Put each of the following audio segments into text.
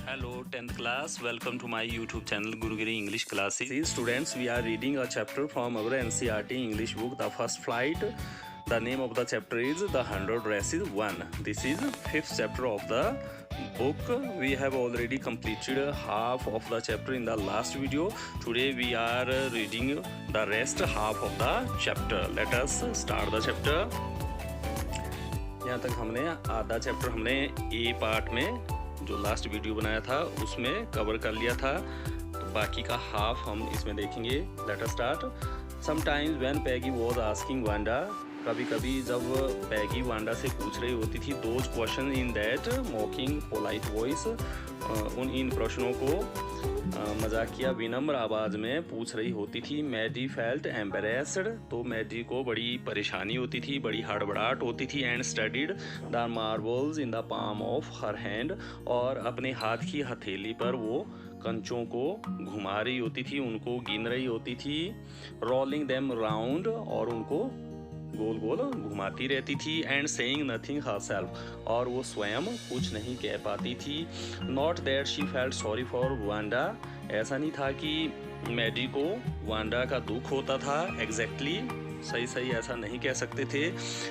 Hello 10th class, welcome to my YouTube channel Gurugiri English Classes. See students, we are reading a chapter from our NCERT English book The First Flight. The name of the chapter is The 100 Races 1. This is 5th chapter of the book. We have already completed half of the chapter in the last video. Today we are reading the rest half of the chapter. Let us start the chapter. यहाँ तक हमने आधा chapter हमने ए part में जो last video बनाया था उसमें कवर कर लिया था, तो बाकी का हाफ हम इसमें देखेंगे. Let us start. Sometimes when Peggy was asking Wanda, कभी कभी जब पैगी वांडा से पूछ रही होती थी those questions in that mocking polite voice, इन प्रश्नों को मजाकिया विनम्र आवाज़ में पूछ रही होती थी. मैडी फेल्ट एम्बेरेस्ड, तो मैडी को बड़ी परेशानी होती थी, बड़ी हड़बड़ाहट होती थी. And studied the marbles in the palm of her hand, और अपने हाथ की हथेली पर वो कंचों को घुमा रही होती थी, उनको गिन रही होती थी. रोलिंग देम राउंड, और उनको गोल गोल घुमाती रहती थी. एंड सेइंग नथिंग हरसेल्फ, और वो स्वयं कुछ नहीं कह पाती थी. Not that she felt sorry for Wanda, ऐसा नहीं था कि मैडी को वांडा का दुख होता था. एग्जैक्टली सही ऐसा नहीं कह सकते थे.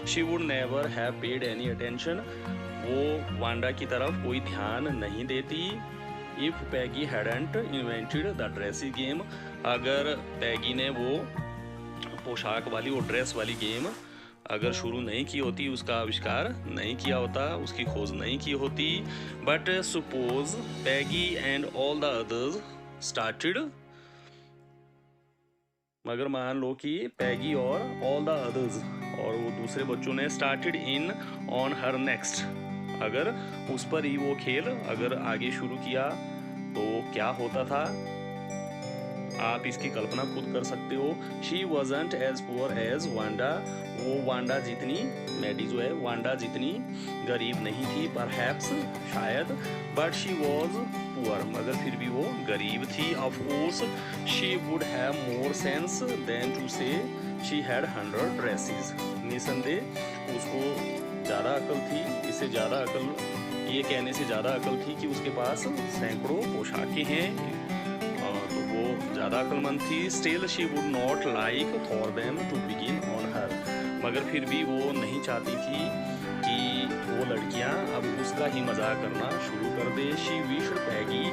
She would never have paid any attention, वो वांडा की तरफ कोई ध्यान नहीं देती. If Peggy hadn't invented the dressing game, अगर पैगी ने वो पोशाक वाली वो ड्रेस वाली गेम अगर शुरू नहीं की होती, उसका आविष्कार नहीं किया होता, उसकी खोज नहीं की होती. But suppose Peggy and all the others started, मगर मान लो कि पैगी और ऑल द अदर्स और वो दूसरे बच्चों ने started in on her next, अगर उस पर ही वो खेल अगर आगे शुरू किया तो क्या होता था, आप इसकी कल्पना खुद कर सकते हो. She wasn't as poor as Wanda, वो वांडा जितनी, मैडी जो है वांडा जितनी गरीब नहीं थी. परहैप्स शायद, बट शी वॉज पुअर, मगर फिर भी वो गरीब थी. Of course she would have more sense than to say she had 100 dresses, निसंदेह उसको ज़्यादा अकल थी, इससे ज़्यादा अकल, ये कहने से ज़्यादा अकल थी कि उसके पास सैकड़ों पोशाकें हैं, तो वो ज़्यादा अक्लमंद थी. Still she would not like for them to begin on her, मगर फिर भी वो नहीं चाहती थी कि वो लड़कियां अब उसका ही मजाक करना शुरू कर दे. She wished Peggy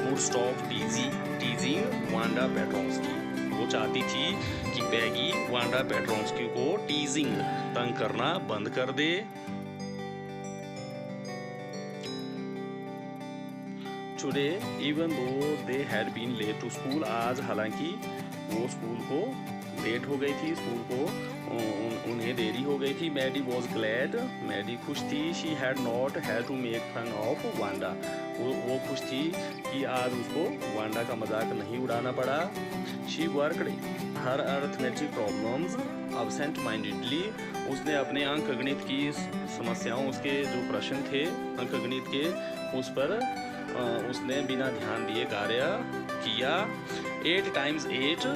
would stop teasing Wanda Petronski, वो चाहती थी कि पैगी वांडा पेट्रोंस्की को टीजिंग, तंग करना बंद कर दे. Today even though they had been late to school, आज हालांकि वो स्कूल को लेट हो गई थी, स्कूल को उन्हें देरी हो गई थी. मैडी वॉज ग्लैड, मैडी खुश थी. She had not had to make fun of Wanda, वो खुश थी कि आज उसको वांडा का मजाक नहीं उड़ाना पड़ा. She worked her arithmetic problems absent mindedly, उसने अपने अंकगणित की समस्याओं, उसके जो प्रश्न थे अंकगणित के, उस पर उसने बिना ध्यान दिए कार्य किया. 8 times 8,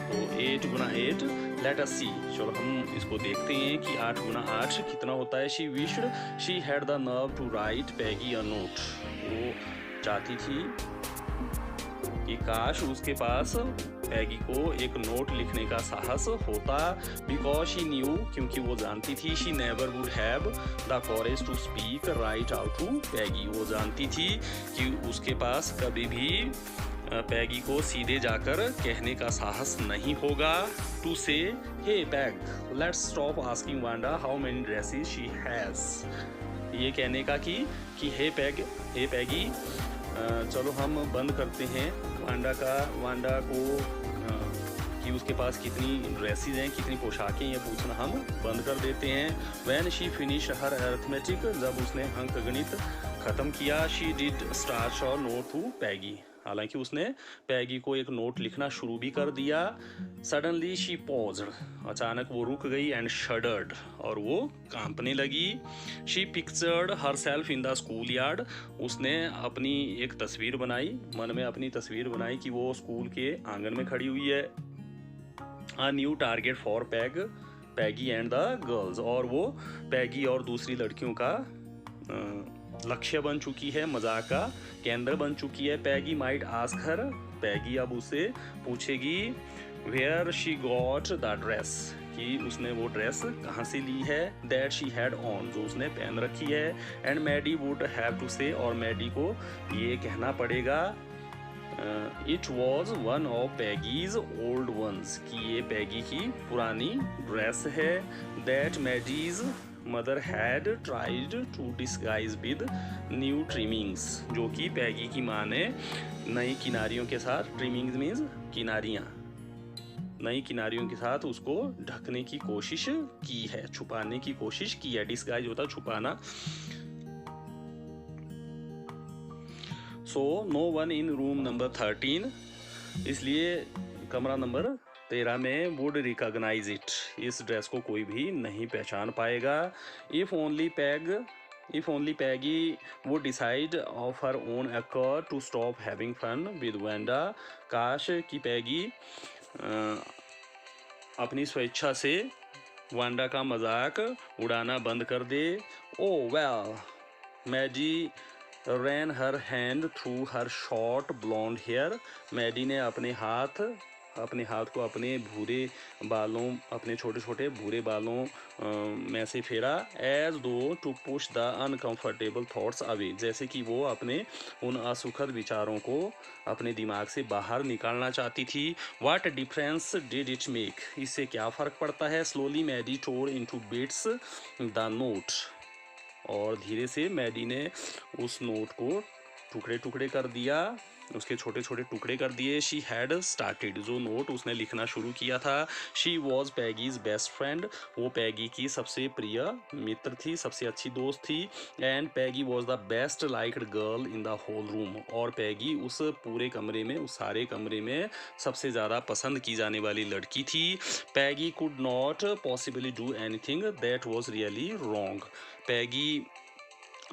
तो 8 गुना 8. लेट अस सी, चलो हम इसको देखते हैं कि 8 गुना 8 कितना होता है. She wished she had the nerve to write Peggy a note, वो चाहती थी कि काश उसके पास पैगी को एक नोट लिखने का साहस होता. बिकॉज शी न्यू, क्योंकि वो जानती थी. She never would have the courage to speak right out to Peggy, वो जानती थी कि उसके पास कभी भी पैगी को सीधे जाकर कहने का साहस नहीं होगा. To say hey Peg let's stop asking Wanda how many dresses she has, ये कहने का कि हे पैगी, चलो हम बंद करते हैं वांडा को कि उसके पास कितनी ड्रेसेस हैं, कितनी पोशाकें, ये पूछना हम बंद कर देते हैं. When she finish her arithmetic, जब उसने अंकगणित ख़त्म किया. She did start a note to Peggy, हालांकि उसने पैगी को एक नोट लिखना शुरू भी कर दिया. सडनली शी पॉज्ड, अचानक वो रुक गई. एंड शडर्ड, और वो कांपने लगी. She pictured her self in the school yard, उसने अपनी एक तस्वीर बनाई, मन में अपनी तस्वीर बनाई कि वो स्कूल के आंगन में खड़ी हुई है. A new target for Peggy and the girls, और वो पैगी और दूसरी लड़कियों का लक्ष्य बन चुकी है, मजाक का केंद्र बन चुकी है। पैगी माइट आस्क हर, पैगी अब उसे पूछेगी where she got the dress, कि उसने वो ड्रेस कहाँ से ली है, दैट शी हैड ऑन, जो उसने पहन रखी है। And Maddie would have to say, और मैडी को ये कहना पड़ेगा it was one of Peggy's old ones, कि ये पैगी की पुरानी ड्रेस है। That Maddie's mother had tried to disguise with new trimmings, जो कि पैगी की माँ ने नई किनारियों के साथ, ट्रिमिंग्स मीन्स किनारियाँ, नई किनारियों के साथ उसको ढकने की कोशिश की है, छुपाने की कोशिश की है। डिस्गाइज होता छुपाना। So no one in room number 13, इसलिए कमरा नंबर 13 में वुड रिकॉग्नाइज इट, इस ड्रेस को कोई भी नहीं पहचान पाएगा। If only Peggy would decide of her own accord to stop having fun with Wanda, काश कि पैगी अपनी स्वेच्छा से वांडा का मजाक उड़ाना बंद कर दे। Oh well, Maddie ran her hand through her short blonde hair, Maddie ने अपने हाथ को अपने भूरे बालों, अपने छोटे छोटे भूरे बालों में से फेरा। As though to push the uncomfortable thoughts away, जैसे कि वो अपने उन असुखद विचारों को अपने दिमाग से बाहर निकालना चाहती थी। What difference did it make, इससे क्या फ़र्क पड़ता है। Slowly Maddie tore into bits the note, और धीरे से मैडी ने उस नोट को टुकड़े टुकड़े कर दिया, उसके छोटे छोटे टुकड़े कर दिए। शी हैड स्टार्टेड, जो नोट उसने लिखना शुरू किया था। She was Peggy's best friend, वो पैगी की सबसे प्रिय मित्र थी, सबसे अच्छी दोस्त थी। And Peggy was the best liked girl in the whole room, और पैगी उस पूरे कमरे में, उस सारे कमरे में सबसे ज़्यादा पसंद की जाने वाली लड़की थी। Peggy could not possibly do anything that was really wrong, Peggy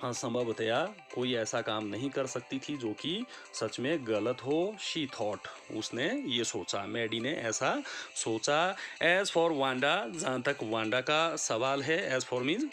संभवतया कोई ऐसा काम नहीं कर सकती थी जो कि सच में गलत हो। शी थॉट, उसने ये सोचा, मैडी ने ऐसा सोचा। एज फॉर वांडा, जहाँ तक वांडा का सवाल है, एज फॉर मीन्स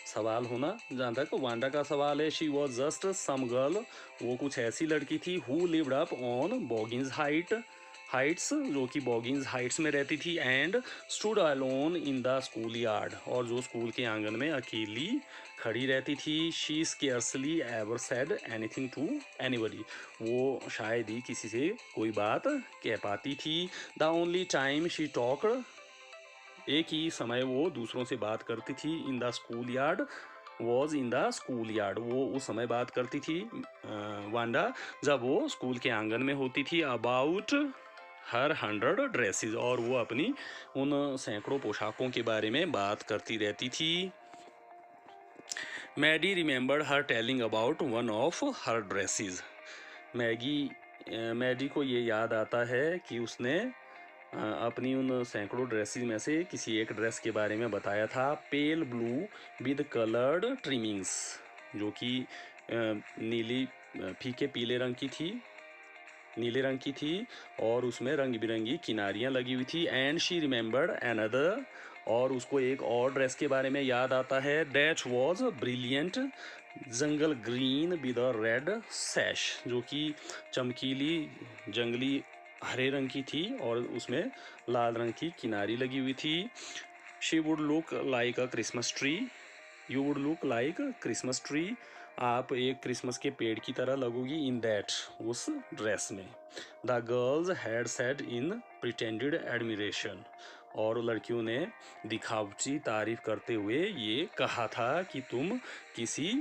सवाल होना, जहाँ तक वांडा का सवाल है, she was just some girl, वो कुछ ऐसी लड़की थी, who lived up on Boggins Heights, जो कि बॉगिंस हाइट्स में रहती थी। And stood alone in the school yard, और जो स्कूल के आंगन में अकेली खड़ी रहती थी। She scarcely ever said anything to anybody, वो शायद ही किसी से कोई बात कह पाती थी। The only time she talked, एक ही समय वो दूसरों से बात करती थी, इन the school yard, was in the school yard, वो उस समय बात करती थी वांडा जब वो स्कूल के आंगन में होती थी। अबाउट हर 100 ड्रेसेस, और वो अपनी उन सैकड़ों पोशाकों के बारे में बात करती रहती थी। Maddie remembered her telling about one of her dresses, Maddie को ये याद आता है कि उसने अपनी उन सैकड़ों ड्रेसेस में से किसी एक ड्रेस के बारे में बताया था। Pale blue with coloured trimmings, जो कि नीली फीके पीले रंग की थी, नीले रंग की थी, और उसमें रंग बिरंगी किनारियाँ लगी हुई थी। एंड शी रिमेंबर्ड अनदर, और उसको एक और ड्रेस के बारे में याद आता है। That was brilliant jungle green with a red sash, जो कि चमकीली जंगली हरे रंग की थी, और उसमें लाल रंग की किनारी लगी हुई थी। She would look like a Christmas tree, you would look like Christmas tree, आप एक क्रिसमस के पेड़ की तरह लगोगी। इन दैट, उस ड्रेस में। The girls had said in pretended admiration, और लड़कियों ने दिखावटी तारीफ करते हुए ये कहा था कि तुम किसी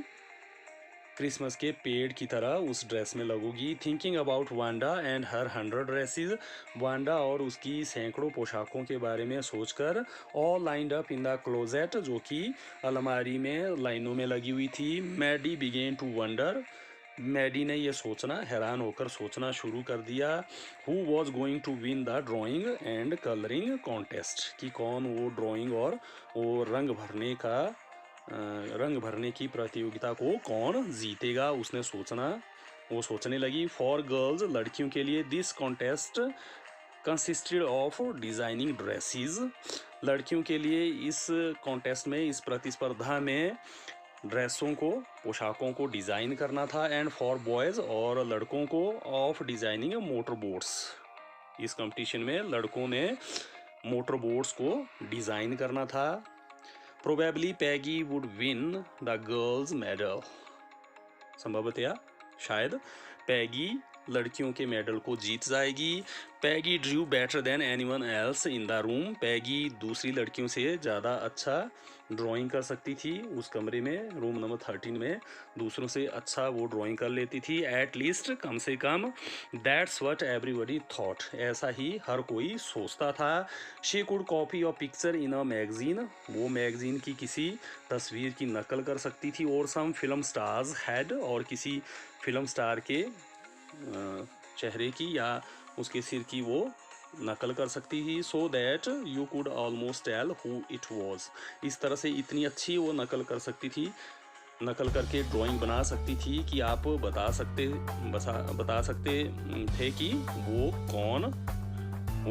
क्रिसमस के पेड़ की तरह उस ड्रेस में लगोगी। Thinking about Wanda and her 100 dresses, Wanda और उसकी सैकड़ों पोशाकों के बारे में सोचकर, all lined up in the closet, जो कि अलमारी में लाइनों में लगी हुई थी। Maddie began to wonder, Maddie ने ये सोचना, हैरान होकर सोचना शुरू कर दिया। Who was going to win the drawing and colouring contest, कि कौन वो ड्राइंग और वो रंग भरने की प्रतियोगिता को कौन जीतेगा, उसने वो सोचने लगी। फॉर गर्ल्स, लड़कियों के लिए, this contest consisted of designing dresses, लड़कियों के लिए इस कॉन्टेस्ट में, इस प्रतिस्पर्धा में ड्रेसों को, पोशाकों को डिज़ाइन करना था। एंड फॉर बॉयज़, और लड़कों को ऑफ डिज़ाइनिंग मोटर बोट्स। इस कंपटीशन में लड़कों ने मोटर बोट्स को डिज़ाइन करना था। Probably Peggy would win the girls medal. संभवतया शायद पैगी लड़कियों के मेडल को जीत जाएगी। Peggy drew better than anyone else in the room. Peggy दूसरी लड़कियों से ज़्यादा अच्छा ड्राइंग कर सकती थी उस कमरे में, रूम नंबर 13 में दूसरों से अच्छा वो ड्राइंग कर लेती थी। एट लीस्ट, कम से कम। दैट्स व्हाट एवरीबडी थॉट, ऐसा ही हर कोई सोचता था। She could copy a picture in a magazine. वो मैगजीन की किसी तस्वीर की नकल कर सकती थी। और सम फिल्म स्टार्स हैड, और किसी फिल्म स्टार के चेहरे की या उसके सिर की वो नकल कर सकती थी। So that you could almost tell who it was. इस तरह से इतनी अच्छी वो नकल कर सकती थी, नकल करके ड्राइंग बना सकती थी कि आप बता सकते थे कि वो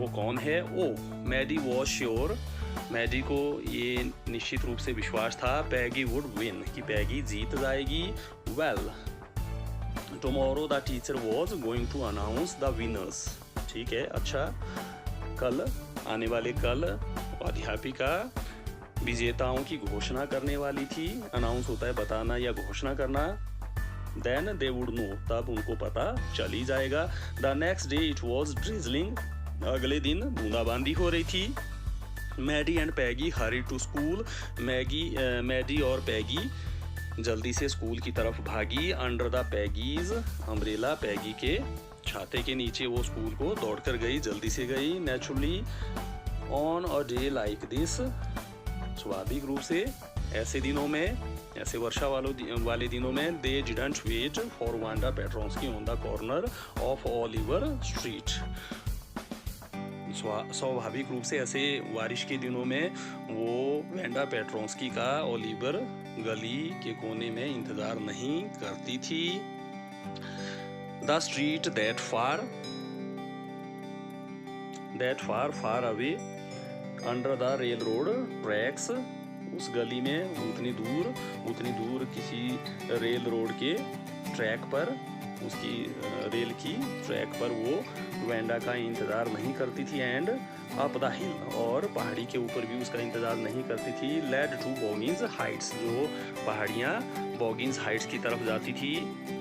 कौन है। ओ मैडी वॉज श्योर, मैडी को ये निश्चित रूप से विश्वास था, पैगी वुड विन, कि पैगी जीत जाएगी। Well, tomorrow the teacher was going to announce the winners. ठीक है, अच्छा, कल, आने वाले कल अध्यापिका विजेताओं की घोषणा करने वाली थी। अनाउंस होता है बताना या घोषणा करना। देन दे वुड नो, तब उनको पता चल ही जाएगा। The next day it was drizzling, अगले दिन बूंदाबांदी हो रही थी। Maddie and Peggy hurried to school, Maddie और पैगी जल्दी से स्कूल की तरफ भागी। Under the Peggy's umbrella, Peggy के छाते के नीचे वो स्कूल को दौड़कर गई, जल्दी से गई। Naturally on a day like this, स्वाभाविक रूप से ऐसे दिनों में, ऐसे वर्षा वाले दिनों में, they didn't wait for Wanda Petronski on the corner of Oliver Street. स्वाभाविक रूप से ऐसे बारिश के दिनों में वो वांडा पेट्रोन्स्की का ओलिवर गली के कोने में इंतजार नहीं करती थी। The street that far away under the rail road tracks, उस गली में उतनी दूर किसी रेल रोड के ट्रैक पर, उसकी रेल की ट्रैक पर वो वांडा का इंतज़ार नहीं करती थी। एंड अप द हिल, और पहाड़ी के ऊपर भी उसका इंतज़ार नहीं करती थी। लेड टू बॉगिंस हाइट्स, जो पहाड़ियाँ बॉगिंस हाइट्स की तरफ जाती थी,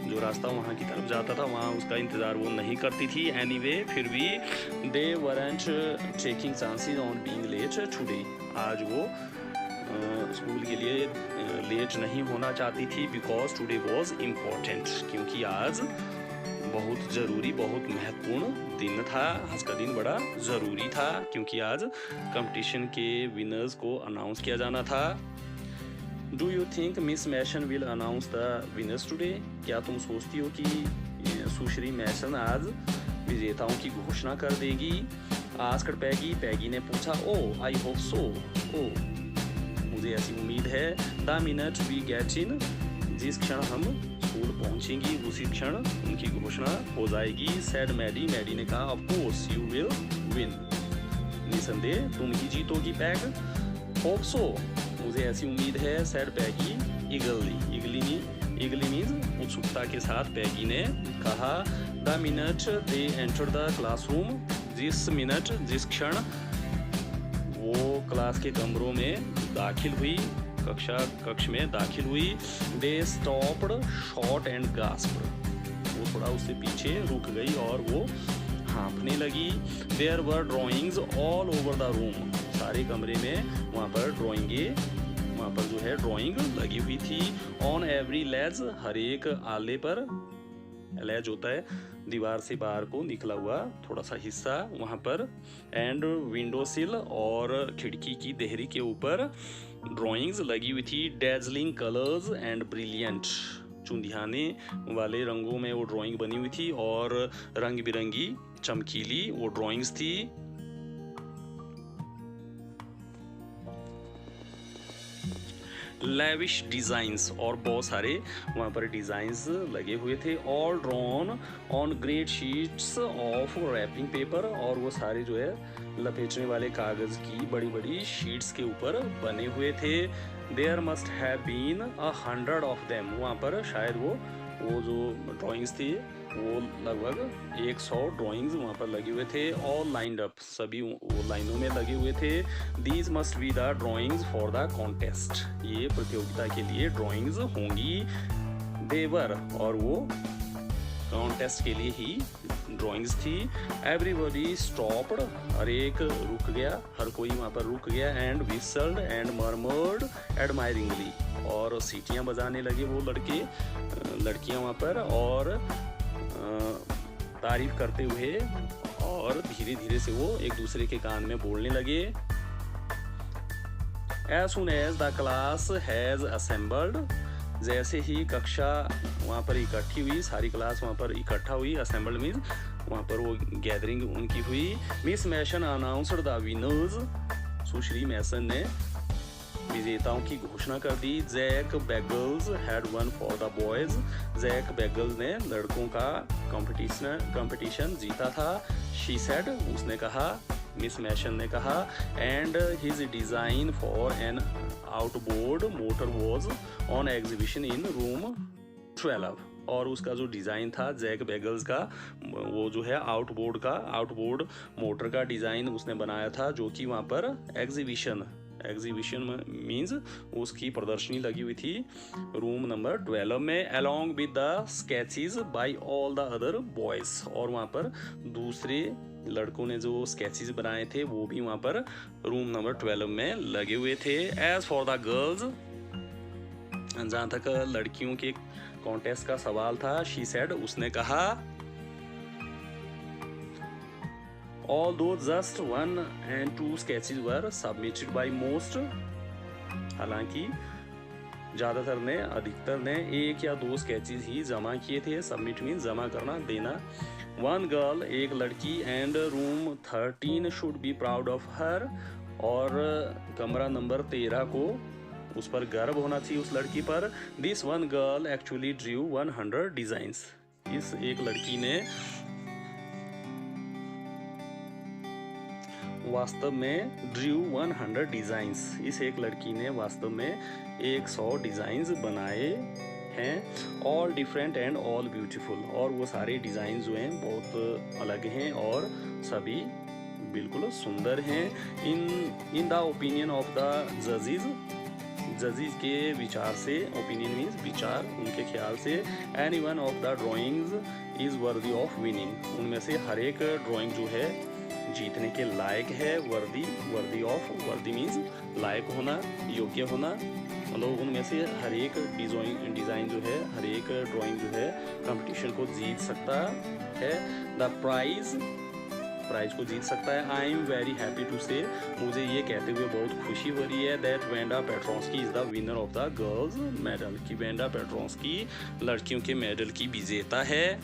जो रास्ता वहाँ की तरफ जाता था, वहाँ उसका इंतज़ार वो नहीं करती थी। एनीवे, फिर भी they weren't taking chances on being late today. आज वो स्कूल के लिए लेट नहीं होना चाहती थी। बिकॉज टुडे वॉज इम्पोर्टेंट, क्योंकि आज बहुत ज़रूरी, बहुत महत्वपूर्ण दिन था। आज का दिन बड़ा ज़रूरी था, क्योंकि आज कंपटीशन के विनर्स को अनाउंस किया जाना था। Do you think Miss Mason will announce the winners today? क्या तुम सोचती हो कि सुश्री मैशन आज विजेताओं की घोषणा कर देगी? आस्क्ड पैगी ने पूछा। ओ आई होप सो, ओ मुझे ऐसी उम्मीद है। The minute we get in, जिस क्षण हम स्कूल पहुंचेंगी उसी क्षण उनकी घोषणा हो जाएगी। सैड मैडी ने कहा। Of course you will win, निसंदेह तुम ही जीतोगी पैग। होप सो, मुझे ऐसी उम्मीद है। सैड पैगी इगली मीन्स उत्सुकता के साथ पैगी ने कहा। The minute they enter the classroom, जिस क्षण वो क्लास के कमरों में दाखिल हुई, कक्ष में दाखिल हुई। दे स्टॉप्ड शॉर्ट एंड गास्प्ड, वो थोड़ा उससे पीछे रुक गई और वो हाँफने लगी। There were drawings all over the room, सारे कमरे में वहाँ पर जो है ड्राइंग लगी हुई थी। ऑन एवरी लेज, हर एक आले पर, लेज होता है दीवार से बाहर को निकला हुआ थोड़ा सा हिस्सा, वहाँ पर। एंड विंडो सिल, और खिड़की की देहरी के ऊपर ड्राइंग्स लगी हुई थी। डेजलिंग कलर्स एंड ब्रिलियंट, चुंधियाने वाले रंगों में वो ड्राइंग बनी हुई थी और रंग बिरंगी चमकीली वो ड्राइंग्स थी। लेविश डिज़ाइंस, और बहुत सारे वहाँ पर डिज़ाइंस लगे हुए थे। All drawn on great sheets of wrapping paper, और वो सारे जो है लपेटने वाले कागज़ की बड़ी बड़ी शीट्स के ऊपर बने हुए थे। There must have been 100 of them, वहाँ पर शायद वो जो ड्राइंग्स थी वो लगभग 100 ड्राइंग्स वहाँ पर लगे हुए थे। ऑल लाइंड अप, सभी वो लाइनों में लगे हुए थे। These must be the drawings for the contest, ये प्रतियोगिता के लिए ड्राइंग्स होंगी। देवर, और वो कॉन्टेस्ट के लिए ही ड्राइंग्स थी। एवरीबॉडी स्टॉप्ड, हर एक रुक गया, हर कोई वहाँ पर रुक गया। एंड विसल्ड एंड मर्मर्ड एडमायरिंगली, और सीटियाँ बजाने लगे वो लड़के लड़कियाँ वहाँ पर, और तारीफ करते हुए, और धीरे धीरे से वो एक दूसरे के कान में बोलने लगे। As soon as the class has assembled, जैसे ही कक्षा वहाँ पर इकट्ठी हुई, सारी क्लास वहाँ पर इकट्ठा हुई, असेंबल्ड मीन्स वहाँ पर वो गैदरिंग उनकी हुई। Miss Mason announced the winners, सुश्री मैसन ने विजेताओं की घोषणा कर दी। Jack Beggles had won for the boys, Jack Beggles ने लड़कों का कंपटीशन जीता था। शी सेड, उसने कहा, मिस मैसन ने कहा। And his design for an outboard motor was on exhibition in room 12, और उसका जो डिज़ाइन था जैक बैगल्स का, वो जो है आउटबोर्ड मोटर का डिज़ाइन उसने बनाया था, जो कि वहाँ पर एग्जीबिशन मीन्स उसकी प्रदर्शनी लगी हुई थी रूम नंबर 12 में। Along with the sketches by all the other boys, और वहाँ पर दूसरे लड़कों ने जो स्केचेस बनाए थे वो भी वहाँ पर रूम नंबर 12 में लगे हुए थे। एज फॉर द गर्ल्स, जहाँ तक लड़कियों के कॉन्टेस्ट का सवाल था, शी सेड, उसने कहा, although just 1 and 2 sketches were submitted by most, हालांकि अधिकतर ने 1 या 2 स्केचेस ही जमा किए थे। सबमिट मीन जमा करना, देना। 1 गर्ल, एक लड़की, and room 13 should be proud of her, और कमरा नंबर 13 को उस पर गर्व होना चाहिए, उस लड़की पर। This 1 girl actually Drew 100 designs, इस एक लड़की ने वास्तव में ड्रू 100 डिज़ाइंस, इस एक लड़की ने वास्तव में 100 डिज़ाइंस बनाए हैं। All different and all beautiful, और वो सारे डिज़ाइन जो हैं बहुत अलग हैं और सभी बिल्कुल सुंदर हैं। In the opinion of the जजेस के विचार से, ओपिनियन मीन्स विचार, उनके ख्याल से, any one of the drawings is worthy of winning, उनमें से हर एक ड्राइंग जो है जीतने के लायक है। वर्दी ऑफ, वर्दी मीन्स लायक होना, योग्य होना, मतलब उनमें से हर एक डिज़ाइन जो है, हर एक ड्राइंग जो है कंपटीशन को जीत सकता है। द प्राइज को जीत सकता है। I am very happy to say, मुझे ये कहते हुए बहुत खुशी हो रही है, that Wanda Petronski is the winner of the girls medal, कि वेंडा पेट्रोंस्की लड़कियों के मेडल की विजेता है।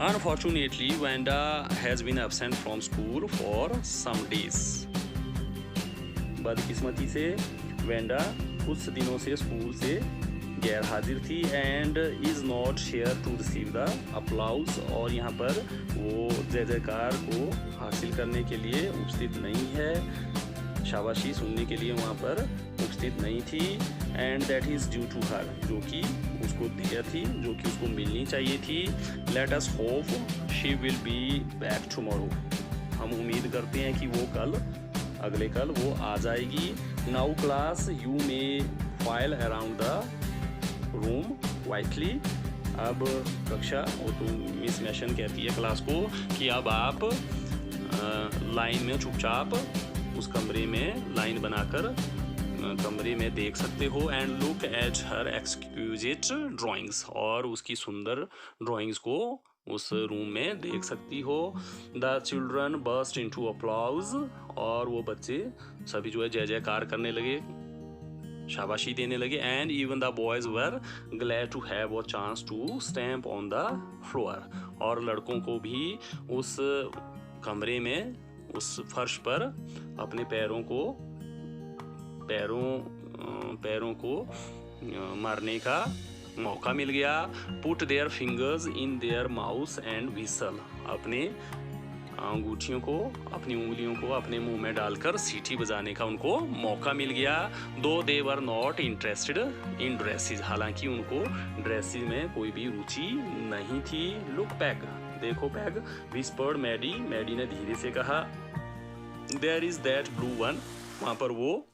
Unfortunately, Wanda has been absent from school for some days. बदकिस्मती से वेंडा कुछ दिनों से स्कूल से गैर हाजिर थी। And is not here to receive the applause, और यहाँ पर वो जय जयकार को हासिल करने के लिए उपस्थित नहीं है, शाबाशी सुनने के लिए वहाँ पर उपस्थित नहीं थी। And that is due to her, जो कि उसको देय थी, जो कि उसको मिलनी चाहिए थी। Let us hope she will be back tomorrow, हम उम्मीद करते हैं कि वो अगले कल वो आ जाएगी। Now class you may file around the room quietly, अब कक्षा, वो तो मिस मैसन कहती है क्लास को कि अब आप लाइन में चुपचाप उस कमरे में लाइन बनाकर कमरे में देख सकते हो। And look at her exquisite drawings, और उसकी सुंदर ड्राइंग्स को उस रूम में देख सकती हो। The children burst into applause, और वो बच्चे सभी जो है जय जयकार करने लगे, शाबाशी देने लगे। And even the boys were glad to have a chance to stamp on the floor, और लड़कों को भी उस कमरे में, उस फर्श पर अपने पैरों को पैरों को मारने का मौका मिल गया। Put their fingers in their mouth and whistle, अपने अंगूठियों को, अपनी उंगलियों को अपने मुंह में डालकर सीटी बजाने का उनको मौका मिल गया। Though they were not interested in dresses, हालांकि उनको ड्रेसेस में कोई भी रुचि नहीं थी। लुक पैग, देखो पैग, विस्पर्ड मैडी, मैडी ने धीरे से कहा। There is that blue one, वहाँ पर वो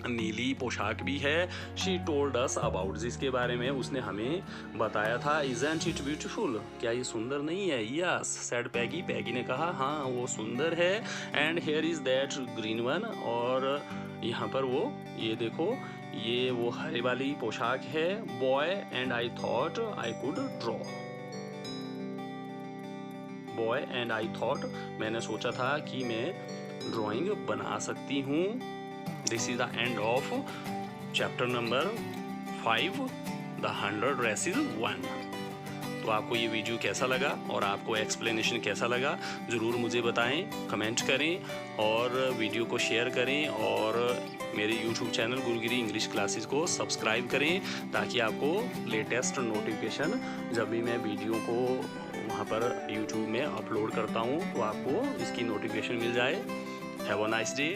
नीली पोशाक भी है। शी टोल्ड अस अबाउट, जिसके बारे में उसने हमें बताया था। इजंट इट ब्यूटीफुल, क्या ये सुंदर नहीं है? यस सेड पैगी, पैगी ने कहा हाँ वो सुंदर है। And here is that green one, और यहाँ पर वो, ये देखो, ये वो हरे वाली पोशाक है। Boy and I thought I could draw, boy and I thought, मैंने सोचा था कि मैं ड्राइंग बना सकती हूँ। This is the end of chapter number 5, The 100 Dresses 1। तो आपको ये वीडियो कैसा लगा और आपको एक्सप्लेनेशन कैसा लगा ज़रूर मुझे बताएं, कमेंट करें और वीडियो को शेयर करें, और मेरे YouTube चैनल गुरुगिरी इंग्लिश क्लासेस को सब्सक्राइब करें ताकि आपको लेटेस्ट नोटिफिकेशन जब भी मैं वीडियो को वहाँ पर YouTube में अपलोड करता हूँ तो आपको इसकी नोटिफिकेशन मिल जाए। Have a nice day.